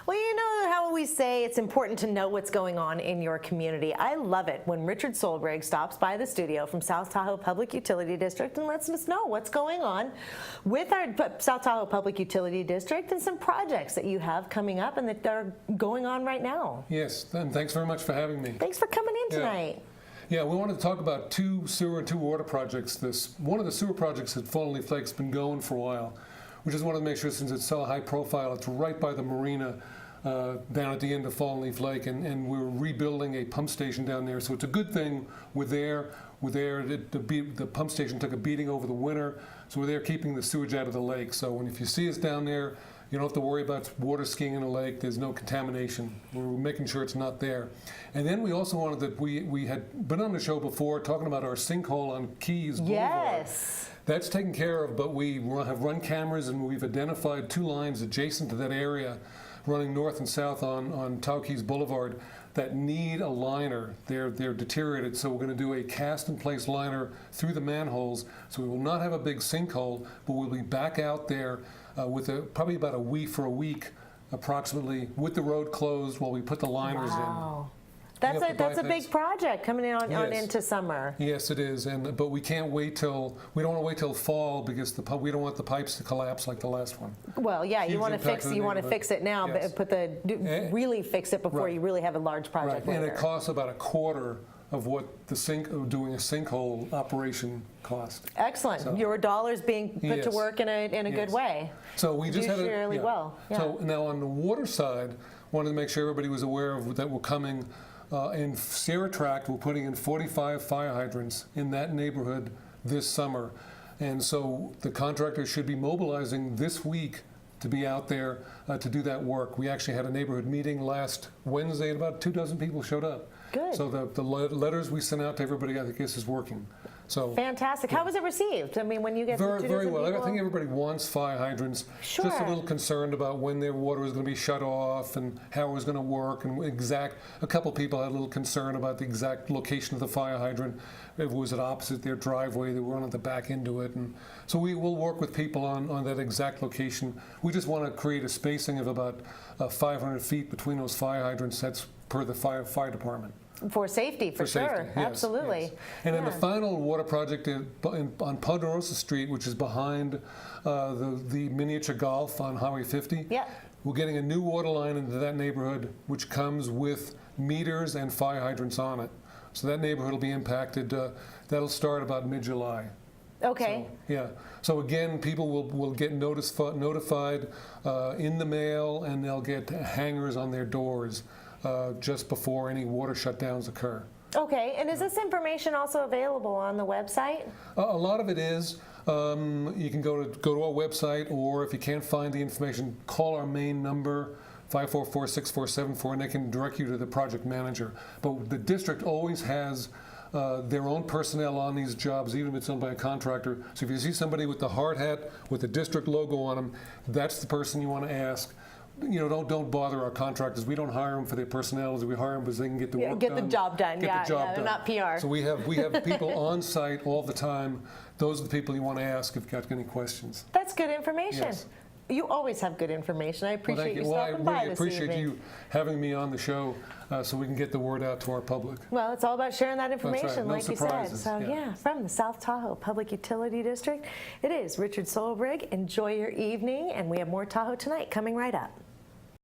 Well, you know how we say it's important to know what's going on in your community. I love it when Richard Solbrig stops by the studio from South Tahoe Public Utility District and lets us know what's going on with our South Tahoe Public Utility District and some projects that you have coming up and that are going on right now. Yes, and thanks very much for having me. Thanks for coming in tonight. Yeah, we wanted to talk about two sewer and two water projects. One of the sewer projects at Fallen Leaf Lake's been going for a while. We just wanted to make sure, since it's so high profile, it's right by the marina down at the end of Fallen Leaf Lake, and we're rebuilding a pump station down there. So it's a good thing we're there. The pump station took a beating over the winter, so we're there keeping the sewage out of the lake. So if you see us down there, you don't have to worry about water skiing in the lake. There's no contamination. We're making sure it's not there. And then we also wanted that we had been on the show before talking about our sinkhole on Keys Boulevard. Yes. That's taken care of, but we have run cameras and we've identified two lines adjacent to that area running north and south on Tahoe Boulevard that need a liner. They're deteriorated, so we're going to do a cast-in-place liner through the manholes. So we will not have a big sinkhole, but we'll be back out there with probably about a week approximately, with the road closed while we put the liners in. That's a big project coming in on into summer. Yes, it is, but we can't wait till we don't want to wait till fall because we don't want the pipes to collapse like the last one. Well, yeah, you want to fix it now, yes. but really fix it before you really have a large project later. And it costs about a quarter of what doing a sinkhole operation cost. Excellent. So, your dollars being put to work in a good way. So we just had really well. Yeah. So now on the water side, wanted to make sure everybody was aware of that we're coming. In Sierra Tract, we're putting in 45 fire hydrants in that neighborhood this summer. And so the contractor should be mobilizing this week to be out there to do that work. We actually had a neighborhood meeting last Wednesday and about 24 people showed up. Good. So the letters we sent out to everybody, I guess, is working. So fantastic. How was it received? I mean, when you get very well. I think everybody wants fire hydrants. Sure. Just a little concerned about when their water was going to be shut off and how it was going to work. And a couple people had a little concern about the exact location of the fire hydrant. If it was opposite their driveway, they were on the back into it. And so we will work with people on that exact location. We just want to create a spacing of about 500 feet between those fire hydrants. That's per the fire department. For safety, for sure. Yes, absolutely. Yes. And then the final water project on Ponderosa Street, which is behind the miniature golf on Highway 50. Yeah. We're getting a new water line into that neighborhood, which comes with meters and fire hydrants on it. So that neighborhood will be impacted. That'll start about mid-July. Okay. So again, people will get notified in the mail, and they'll get hangers on their doors just before any water shutdowns occur. Okay, and is this information also available on the website? A lot of it is. You can go to our website, or if you can't find the information, call our main number, 544-6474, and they can direct you to the project manager. But the district always has their own personnel on these jobs, even if it's done by a contractor. So if you see somebody with the hard hat with the district logo on them, that's the person you want to ask. Don't bother our contractors. We don't hire them for their personalities. We hire them because they can get the work done. Get the job done. They're not PR. So we have people on site all the time. Those are the people you want to ask if you've got any questions. That's good information. Yes. You always have good information. I appreciate you stopping by this evening. I really appreciate you having me on the show so we can get the word out to our public. Well, it's all about sharing that information, That's right. No like surprises. you said. So from the South Tahoe Public Utility District, it is Richard Solbrig. Enjoy your evening, and we have more Tahoe Tonight coming right up.